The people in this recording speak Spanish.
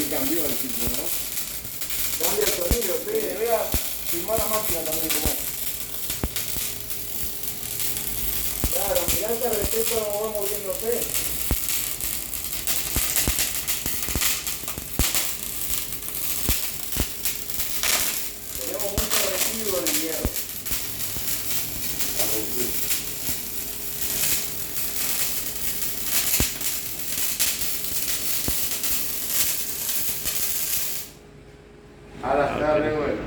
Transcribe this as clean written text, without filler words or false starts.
cambió el sitio, ¿no? Cambia el sonido, sí. Debería filmar la máquina también como. Claro, mirá esta receta cómo va moviéndose. Tenemos mucho residuo de hierro. Ahora está re bueno.